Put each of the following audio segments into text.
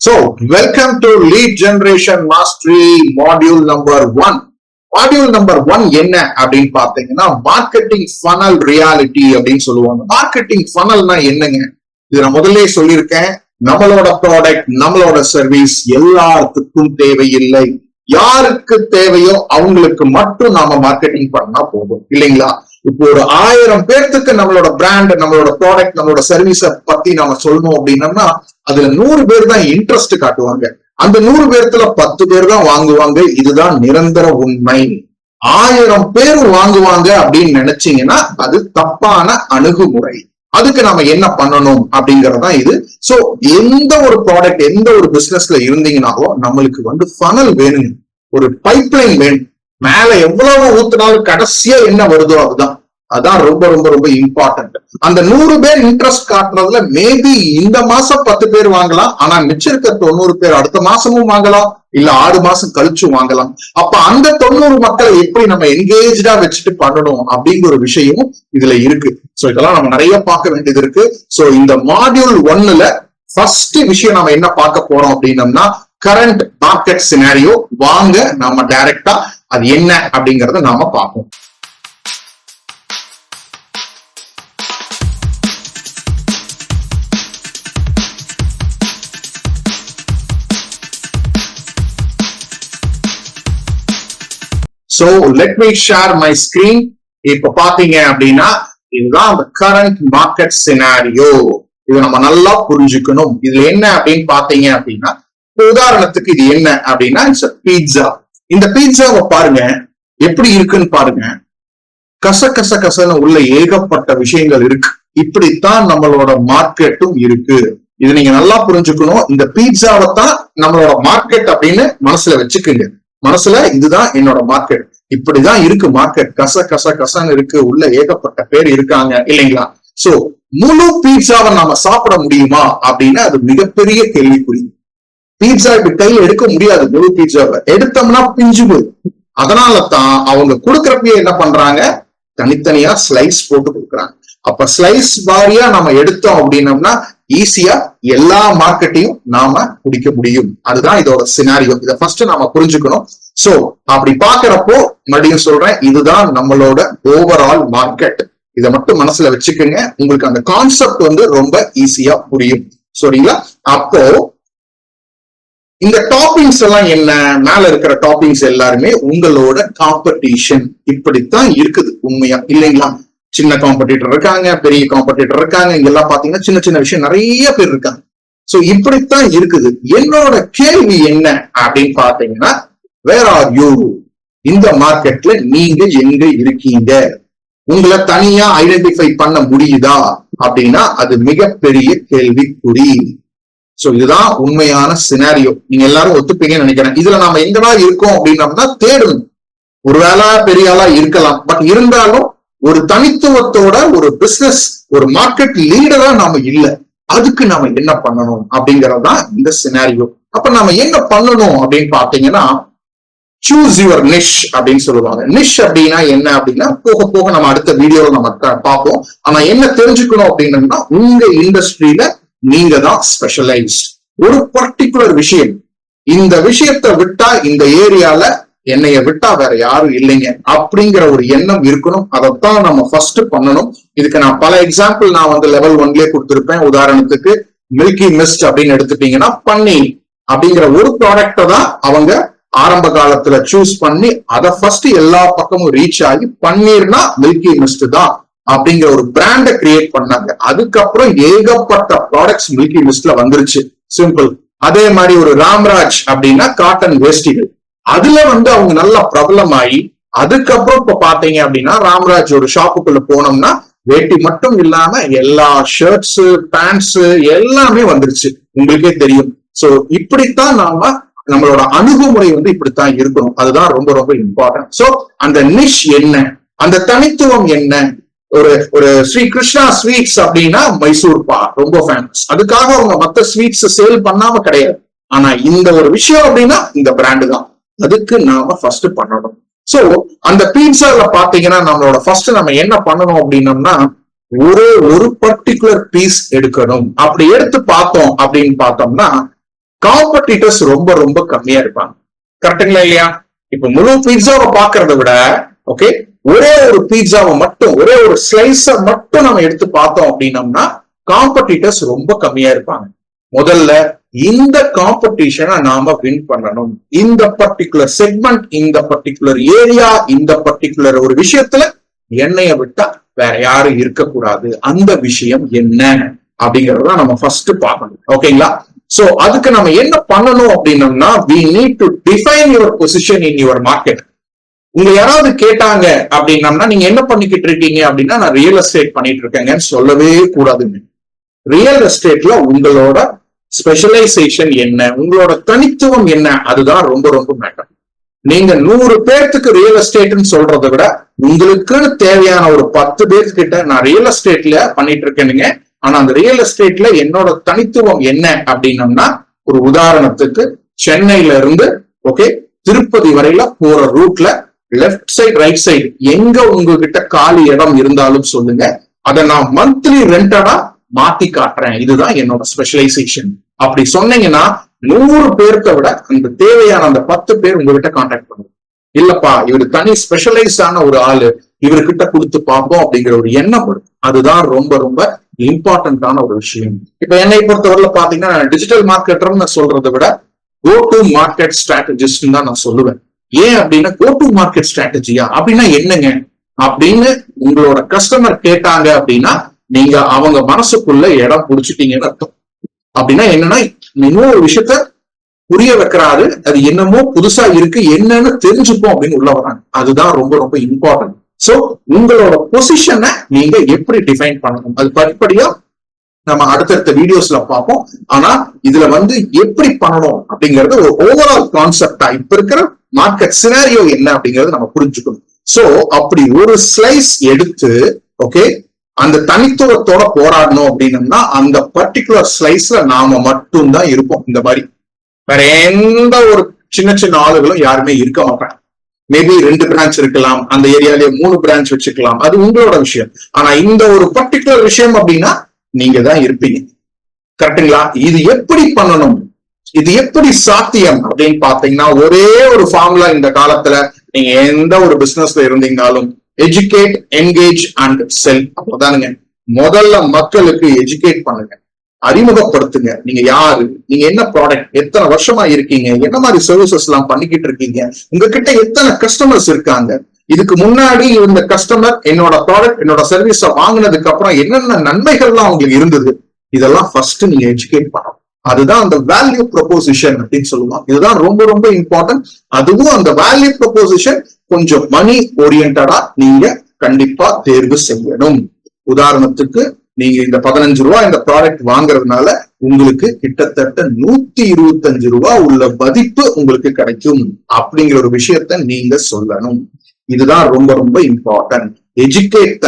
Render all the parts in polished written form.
So, welcome to Lead Generation Mastery Module number 1. Module number 1 என்ன அப்படின்னு பார்த்தீங்கன்னா marketing funnel reality அப்படின்னு சொல்லுவாங்க. மார்க்கெட்டிங் ஃபனல்னா என்னங்க? இது நான் முதல்ல சொல்லியிருக்கேன். நம்மளோட ப்ராடக்ட், நம்மளோட சர்வீஸ் எல்லாத்துக்கும் தேவையில்லை. யாருக்கு தேவையோ அவங்களுக்கு மட்டும் நாம மார்க்கெட்டிங் பண்ணா போதும் இல்லைங்களா? இப்போ ஒரு 1000 பேர்த்துக்கு நம்மளோட பிராண்ட், நம்மளோட ப்ராடக்ட், நம்மளோட சர்வீஸ பத்தி நாம சொல்லணும் அப்படின்னம்னா அதுல 100 பேர் தான் இன்ட்ரெஸ்ட் காட்டுவாங்க. அந்த 100 பேர்த்துல 10 பேர் தான் வாங்குவாங்க. இதுதான் நிரந்தர உண்மை. 1000 பேர் வாங்குவாங்க அப்படின்னு நினைச்சீங்கன்னா அது தப்பான அணுகுமுறை. அதுக்கு நாம என்ன பண்ணணும் அப்படிங்கறதுதான் இது. சோ எந்த ஒரு ப்ராடக்ட், எந்த ஒரு பிசினஸ்ல இருந்தீங்கன்னாலும் நம்மளுக்கு ஃபனல் வேணுங்க, ஒரு பைப்லைன் வேணும். மேல எவ்வளவு ஊத்துனாலும் கடைசியா என்ன வருதோ அதான் ரொம்ப ரொம்ப ரொம்ப இம்பார்ட்டன்ட். அந்த 100 பேர் இன்ட்ரெஸ்ட் காட்டுறதுல மேபி இந்த மாசம் 10 பேர் வாங்கலாம், ஆனா மிச்சம் இருக்க 90 பேர் அடுத்த மாசமும் வாங்கலாம், இல்ல 6 மாசம் கழிச்சு வாங்கலாம். அப்ப அந்த 90 மக்களை எப்படி நம்ம என்கேஜா வச்சுட்டு பண்ணணும் அப்படிங்கிற ஒரு விஷயம் இதுல இருக்கு. சோ இதெல்லாம் நம்ம நிறைய பார்க்க வேண்டியது இருக்கு. சோ இந்த மாடியூல் 1ல ஃபர்ஸ்ட் விஷயம் நாம என்ன பார்க்க போறோம் அப்படின்னம்னா கரண்ட் மார்க்கெட் சினாரியோ. வாங்க நாம டைரக்டா அது என்ன அப்படிங்கறத நாம பார்ப்போம். So let me share my screen. இப்ப பாத்தீங்க அப்படின்னா இதுதான் the current market scenario. இது நம்ம நல்லா புரிஞ்சுக்கணும். இதுல என்ன அப்படின்னு பாத்தீங்க அப்படின்னா உதாரணத்துக்கு இது என்ன அப்படின்னா இட்ஸ் பீட்சா. இந்த பீட்சாவை பாருங்க எப்படி இருக்குன்னு பாருங்க. கசன்னு உள்ள ஏகப்பட்ட விஷயங்கள் இருக்கு. இப்படித்தான் நம்மளோட மார்க்கெட்டும் இருக்கு. இது நீங்க நல்லா புரிஞ்சுக்கணும். இந்த பீட்சாவை தான் நம்மளோட மார்க்கெட் அப்படின்னு மனசுல வச்சுக்குங்க. மனசுல இதுதான் என்னோட மார்க்கெட், இப்படிதான் இருக்கு மார்க்கெட். கசன்னு இருக்கு, உள்ள ஏகப்பட்ட பேர் இருக்காங்க இல்லைங்களா? சோ முழு பீட்சாவை நாம சாப்பிட முடியுமா அப்படின்னா அது மிகப்பெரிய கேள்விக்குறி. பீட்சா இப்படி கையில எடுக்க முடியாது. முழு பீட்சாவை எடுத்தோம்னா பிஞ்சு போய். அதனால தான் அவங்க கொடுக்கறப்பயே என்ன பண்றாங்க, தனித்தனியா ஸ்லைஸ் போட்டு கொடுக்குறாங்க. அப்ப ஸ்லைஸ் வாரியா நம்ம எடுத்தோம் அப்படின்னம்னா ஈஸியா எல்லா மார்க்கெட்டையும் நாம குடிக்க முடியும். அதுதான் இதோட சினாரியோ. இதை ஃபர்ஸ்ட் நாம புரிஞ்சுக்கணும். சோ அப்படி பாக்குறப்போ மறுபடியும் சொல்றேன், இதுதான் நம்மளோட ஓவரால் மார்க்கெட். இதை மட்டும் மனசுல வச்சுக்கோங்க. உங்களுக்கு அந்த கான்செப்ட் ரொம்ப ஈஸியா புரியும். சரிங்களா? அப்போ இந்த டாப்பிங்ஸ் எல்லாம் என்ன, மேல இருக்கிற டாப்பிங்ஸ் எல்லாருமே உங்களோட காம்படிஷன். இப்படித்தான் இருக்குது உண்மையா இல்லைங்களா? சின்ன காம்படிட்டர் இருக்காங்க, பெரிய காம்படிட்டர் இருக்காங்க. இங்கெல்லாம் பாத்தீங்கன்னா சின்ன சின்ன விஷயம் நிறைய பேர் இருக்காங்க. சோ இப்படித்தான் இருக்குது. என்னோட கேள்வி என்ன அப்படின்னு பாத்தீங்கன்னா வேர் ஆர் யூ? இந்த மார்க்கெட்ல நீங்க எங்க இருக்கீங்க? உங்களை தனியா ஐடென்டிஃபை பண்ண முடியுதா அப்படின்னா அது மிகப்பெரிய கேள்விக்குறி. சோ இதுதான் உண்மையான சினாரியோ. நீங்க எல்லாரும் ஒத்துப்பீங்கன்னு நினைக்கிறேன். இதுல நாம எங்கடா இருக்கோம் அப்படின்னம்னா தேடணும். ஒருவேளை பெரிய ஆளா இருக்கலாம், பட் இருந்தாலும் ஒரு தனித்துவத்தோட ஒரு பிசினஸ், ஒரு மார்க்கெட் லீடரா நாம இல்ல. அதுக்கு நாம என்ன பண்ணணும் அப்படிங்கறதுதான் இந்த சினாரியோ. அப்ப நாம என்ன பண்ணணும் அப்படின்னு பாத்தீங்கன்னா சூஸ் யுவர் நிஷ் அப்படின்னு சொல்லுவாங்க. நிஷ் அப்படின்னா என்ன அப்படின்னா போக போக நம்ம அடுத்த வீடியோல நம்ம பார்ப்போம். ஆனா என்ன தெரிஞ்சுக்கணும் அப்படின்னா உங்க இண்டஸ்ட்ரியில நீங்க தான் ஸ்பெஷலைஸ். ஒரு பர்டிகுலர் விஷயம், இந்த விஷயத்தை விட்டா இந்த ஏரியால என்னைய விட்டா வேற யாரும் இல்லைங்க அப்படிங்கிற ஒரு எண்ணம் இருக்கணும். அதைத்தான் நம்ம ஃபர்ஸ்ட் பண்ணணும். இதுக்கு நான் பல எக்ஸாம்பிள் லெவல் 1லயே கொடுத்திருப்பேன். உதாரணத்துக்கு மில்கி மிஸ்ட் அப்படின்னு எடுத்துட்டீங்கன்னா பன்னீர் அப்படிங்கிற ஒரு ப்ராடக்ட தான் அவங்க ஆரம்ப காலத்துல சூஸ் பண்ணி அதை ஃபர்ஸ்ட் எல்லா பக்கமும் ரீச் ஆகி பன்னீர்னா மில்கி மிஸ்ட் தான் அப்படிங்கிற ஒரு பிராண்ட கிரியேட் பண்ணாங்க. அதுக்கப்புறம் ஏகப்பட்ட ப்ராடக்ட்ஸ் மில்கி மிஸ்ட்ல வந்துருச்சு. சிம்பிள். அதே மாதிரி ஒரு ராம்ராஜ் அப்படின்னா காட்டன் வேஷ்டிகள், அதுல அவங்க நல்லா பிரபலமாயி அதுக்கப்புறம் இப்ப பாத்தீங்க அப்படின்னா ராம்ராஜ் ஒரு ஷாப்புக்குள்ள போனோம்னா வேட்டி மட்டும் இல்லாம எல்லா ஷர்ட்ஸ், பேண்ட்ஸ் எல்லாமே வந்துருச்சு. உங்களுக்கே தெரியும். சோ இப்படித்தான் நாம நம்மளோட அணுகுமுறை இப்படித்தான் இருக்கணும். அதுதான் ரொம்ப ரொம்ப இம்பார்ட்டன்ட். சோ அந்த நிஷ் என்ன, அந்த தனித்துவம் என்ன? ஒரு ஸ்ரீ கிருஷ்ணா ஸ்வீட்ஸ் அப்படின்னா மைசூர் பாக் ரொம்ப ஃபேமஸ். அதுக்காக அவங்க மத்த ஸ்வீட்ஸ் சேல் பண்ணாம கிடையாது. ஆனா இந்த ஒரு விஷயம் அப்படின்னா இந்த பிராண்டு தான். அதுக்கு நாம ஃபர்ஸ்ட் பண்ணணும். சோ அந்த பீட்சால பாத்தீங்கன்னா நம்மளோட ஃபர்ஸ்ட் நம்ம என்ன பண்ணணும் அப்படின்னம்னா ஒரு பர்டிகுலர் பீஸ் எடுக்கணும். அப்படி எடுத்து பார்த்தோம் அப்படின்னு பார்த்தோம்னா காம்படிட்டர்ஸ் ரொம்ப ரொம்ப கம்மியா இருப்பாங்க. கரெக்டுங்களா இல்லையா? இப்ப முழு பீட்சாவை பாக்குறத விட ஓகே ஒரே ஒரு பீட்சாவை மட்டும், ஒரே ஒரு ஸ்லைஸ மட்டும் நம்ம எடுத்து பார்த்தோம் அப்படின்னம்னா காம்படிட்டர்ஸ் ரொம்ப கம்மியா இருப்பாங்க. முதல்ல இந்த காம்படிஷனை நாம வின் பண்ணணும். இந்த பர்டிகுலர் செக்மெண்ட், இந்த பர்டிகுலர் ஏரியா, இந்த பர்டிகுலர் ஒரு விஷயத்துல என்னைய விட்டா வேற யாரும் இருக்கக்கூடாது. அந்த விஷயம் என்ன அப்படிங்கறத நம்ம ஃபர்ஸ்ட் பார்க்கணும். ஓகேங்களா? சோ அதுக்கு நம்ம என்ன பண்ணணும் அப்படின்னம்னா we need to define your position in your market. உங்க யாராவது கேட்டாங்க அப்படின்னம்னா நீங்க என்ன பண்ணிக்கிட்டு இருக்கீங்க அப்படின்னா நான் ரியல் எஸ்டேட் பண்ணிட்டு இருக்கேங்கன்னு சொல்லவே கூடாதுங்க. ரியல் எஸ்டேட்ல உங்களோட ஸ்பெஷலைசேஷன் என்ன, உங்களோட தனித்துவம் என்ன, அதுதான் ரொம்ப ரொம்ப மேட்டர். நீங்க 100 பேர்த்துக்கு ரியல் எஸ்டேட்னு சொல்றதை விட உங்களுக்குன்னு தேவையான ஒரு 10 பேர்கிட்ட நான் ரியல் எஸ்டேட்ல பண்ணிட்டு இருக்கேனுங்க, ஆனா அந்த ரியல் எஸ்டேட்ல என்னோட தனித்துவம் என்ன அப்படின்னம்னா, ஒரு உதாரணத்துக்கு சென்னையில இருந்து ஓகே திருப்பதி வரையில போற ரூட்ல லெஃப்ட் சைடு ரைட் சைடு எங்க உங்ககிட்ட காலி இடம் இருந்தாலும் சொல்லுங்க, அதை நான் மந்த்லி ரெண்டடா மாத்தி காட்டுறேன். இதுதான் என்னோட ஸ்பெஷலைசேஷன். அப்படி சொன்னீங்கன்னா 100 பேர்த்த விட அந்த தேவையான அந்த 10 பேர் உங்ககிட்ட கான்டாக்ட் பண்ணுவோம். இல்லப்பா இவரு தனி ஸ்பெஷலைஸ் ஆன ஒரு ஆளு, இவர்கிட்ட கொடுத்து பார்ப்போம் அப்படிங்கிற ஒரு எண்ணம் வரும். அதுதான் ரொம்ப ரொம்ப இம்பார்ட்டன்டான ஒரு விஷயம். இப்ப என்னை பொறுத்தவரையில பாத்தீங்கன்னா டிஜிட்டல் மார்க்கெட்டர்னு சொல்றதை விட கோ டு மார்க்கெட் ஸ்ட்ராட்டஜிஸ்ட் தான் நான் சொல்லுவேன். ஏன் அப்படின்னா கோ டு மார்க்கெட் ஸ்ட்ராட்டஜியா அப்படின்னா என்னங்க அப்படின்னு உங்களோட கஸ்டமர் கேட்டாங்க அப்படின்னா நீங்க அவங்க மனசுக்குள்ள இடம் புடிச்சிட்டீங்கன்னு அர்த்தம். அப்படின்னா என்னன்னா இன்னும் ஒரு விஷயத்த புரிய வைக்கிறாரு, அது என்னமோ புதுசா இருக்கு, என்னன்னு தெரிஞ்சுப்போம் அப்படின்னு உள்ள வராங்க. அதுதான் ரொம்ப ரொம்ப இம்பார்ட்டன்ட். சோ உங்களோட பொசிஷனை நீங்க எப்படி டிஃபைன் பண்ணணும், அது படிப்படியா நம்ம அடுத்தடுத்த வீடியோஸ்ல பார்ப்போம். ஆனா இதுல எப்படி பண்ணணும் அப்படிங்கறது ஒரு ஓவரால் கான்செப்டா இப்ப இருக்கிற மார்க்கெட் சினாரியோ என்ன அப்படிங்கறது நம்ம புரிஞ்சுக்கணும். சோ அப்படி ஒரு ஸ்லைஸ் எடுத்து ஓகே அந்த தனித்துவத்தோட போராடணும் அப்படின்னம்னா அந்த பர்டிகுலர் ஸ்லைஸ்ல நாம மட்டும்தான் இருப்போம். இந்த மாதிரி வேற எந்த ஒரு சின்ன சின்ன ஆளுகளும் யாருமே இருக்க மாட்டாங்க. மேபி 2 பிரான்ச் இருக்கலாம், அந்த ஏரியாலேயே 3 பிரான்ச் வச்சுக்கலாம், அது உங்களோட விஷயம். ஆனா இந்த ஒரு பர்டிகுலர் விஷயம் அப்படின்னா நீங்க தான் இருப்பீங்க. கரெக்டுங்களா? இது எப்படி பண்ணணும், இது எப்படி சாத்தியம் அப்படின்னு பாத்தீங்கன்னா ஒரே ஒரு ஃபார்முலா இந்த காலத்துல நீங்க எந்த ஒரு பிசினஸ்ல இருந்தீங்கனாலும் எஜுகேட், என்கேஜ் அண்ட் செல். அப்பதானுங்க முதல்ல மக்களுக்கு எஜுகேட் பண்ணுங்க, அறிமுகப்படுத்துங்க. நீங்க யாரு, நீங்க என்ன ப்ராடக்ட், எத்தனை வருஷமா இருக்கீங்க, என்ன மாதிரி சர்வீசஸ் எல்லாம் பண்ணிக்கிட்டு இருக்கீங்க, உங்ககிட்ட எத்தனை கஸ்டமர்ஸ் இருக்காங்க, இதுக்கு முன்னாடி இந்த கஸ்டமர் என்னோட ப்ராடக்ட் என்னோட சர்வீஸ வாங்கினதுக்கு அப்புறம் என்னென்ன நன்மைகள்லாம் உங்களுக்கு இருந்தது, இதெல்லாம் ஃபர்ஸ்ட் நீங்க எஜுகேட் பண்ணணும். அதுதான் அந்த வேல்யூ ப்ரொபோசிஷன் அப்படின்னு சொல்லுவாங்க. இதுதான் ரொம்ப ரொம்ப இம்பார்ட்டன்ட். அதுவும் அந்த வேல்யூ ப்ரொபோசிஷன் கொஞ்சம் மணி ஓரியன்டா நீங்க கண்டிப்பா தேர்வு செய்யணும். உதாரணத்துக்கு நீங்க இந்த 15 ரூபாய் இந்த ப்ராடக்ட் வாங்குறதுனால உங்களுக்கு கிட்டத்தட்ட 125 ரூபாய் உள்ள மதிப்பு உங்களுக்கு கிடைக்கும் அப்படிங்கிற ஒரு விஷயத்த நீங்க சொல்லணும். இதுதான் ரொம்ப ரொம்ப இம்பார்ட்டன்ட். எஜுகேட்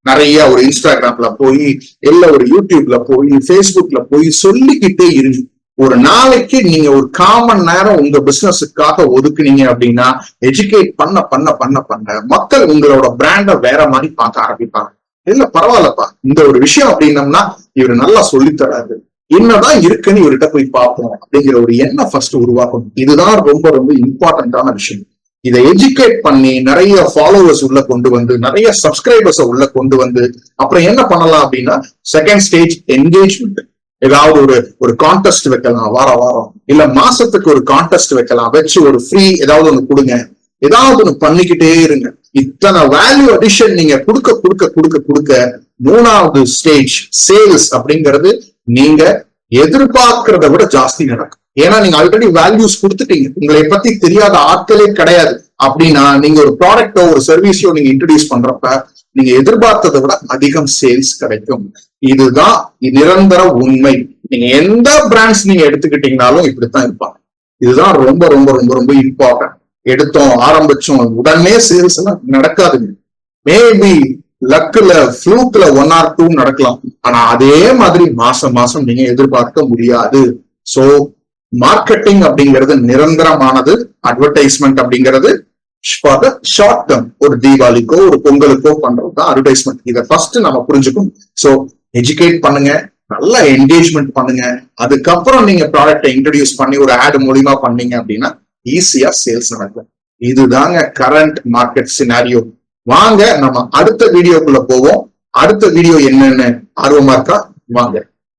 நிறைய ஒரு இன்ஸ்டாகிராம்ல போய் இல்ல ஒரு யூடியூப்ல போய் பேஸ்புக்ல போய் சொல்லிக்கிட்டே இருங்க. ஒரு நாளைக்கு நீங்க ஒரு 1/4 மணி நேரம் உங்க பிசினஸுக்காக ஒதுக்குனீங்க அப்படின்னா எஜுகேட் பண்ண பண்ண பண்ண பண்ண மக்கள் உங்களோட பிராண்ட வேற மாதிரி பார்க்க ஆரம்பிப்பாங்க. இல்ல பரவாயில்லப்பா இந்த ஒரு விஷயம் அப்படின்னம்னா இவரு நல்லா சொல்லித்தராரு, என்னதான் இருக்குன்னு இவர்கிட்ட போய் பார்ப்போம் அப்படிங்கிற ஒரு எண்ணம் ஃபர்ஸ்ட் உருவாக்கணும். இதுதான் ரொம்ப ரொம்ப இம்பார்ட்டன்டான விஷயம். இதை எஜுகேட் பண்ணி நிறைய ஃபாலோவர்ஸ் உள்ள கொண்டு வந்து நிறைய சப்ஸ்கிரைபர்ஸ் உள்ள கொண்டு வந்து அப்புறம் என்ன பண்ணலாம் அப்படின்னா செகண்ட் ஸ்டேஜ் என்கேஜ்மெண்ட். ஏதாவது ஒரு கான்டெஸ்ட் வைக்கலாம், வாரம் இல்ல மாசத்துக்கு ஒரு கான்டெஸ்ட் வைக்கலாம், வச்சு ஒரு ஃப்ரீ ஏதாவது ஒண்ணு கொடுங்க, ஏதாவது ஒண்ணு பண்ணிக்கிட்டே இருங்க. இத்தனை வேல்யூ அடிஷன் நீங்க கொடுக்க கொடுக்க கொடுக்க கொடுக்க 3வது ஸ்டேஜ் சேல்ஸ் அப்படிங்கிறது நீங்க எதிர்பார்க்கிறத விட ஜாஸ்தி நடக்கும். ஏன்னா நீங்க ஆல்ரெடி வேல்யூஸ் கொடுத்துட்டீங்க, உங்களை பத்தி தெரியாத ஆட்களே கிடையாது அப்படின்னா நீங்க ஒரு ப்ராடக்டோ ஒரு சர்வீஸோ நீங்க இன்ட்ரடியூஸ் பண்றப்ப நீங்க எதிர்பார்த்ததை விட அதிகம் சேல்ஸ் கிடைக்கும். இதுதான் நிரந்தர உண்மை. நீங்க எந்த பிராண்ட்ஸ் நீங்க எடுத்துக்கிட்டீங்கனாலும் இப்படித்தான் இருப்பாங்க. இதுதான் ரொம்ப ரொம்ப ரொம்ப ரொம்ப இம்பார்ட்டன்ட். எடுத்தோம் ஆரம்பிச்சோம் உடனே சேல்ஸ் எல்லாம் நடக்காதுங்க. மேபி லக்குல ஃப்ளூக்ல 1 or 2 நடக்கலாம், ஆனா அதே மாதிரி மாசம் மாசம் நீங்க எதிர்பார்க்க முடியாது. சோ மார்க்கெட்டிங் அப்படிங்கிறது நிரந்தரமானது, அட்வர்டைஸ்மெண்ட் அப்படிங்கிறது ஷார்ட் டேர்ம். ஒரு தீபாவளிக்கோ ஒரு பொங்கலுக்கோ பண்றதுதான் அட்வர்டைஸ்மெண்ட். இதை ஃபர்ஸ்ட் நம்ம புரிஞ்சுக்கணும். சோ எஜுகேட் பண்ணுங்க, நல்லா என்கேஜ்மெண்ட் பண்ணுங்க. அதுக்கப்புறம் நீங்க ப்ராடக்டை இன்ட்ரடியூஸ் பண்ணி ஒரு ஆட் மூலியமா பண்ணீங்க அப்படின்னா ஈஸியா சேல்ஸ் நடக்கும். இதுதாங்க கரண்ட் மார்க்கெட் சினாரியோ. வாங்க நம்ம அடுத்த வீடியோக்குள்ள போவோம். அடுத்த வீடியோ என்னன்னு ஆர்வமா இருக்கா? வாங்க.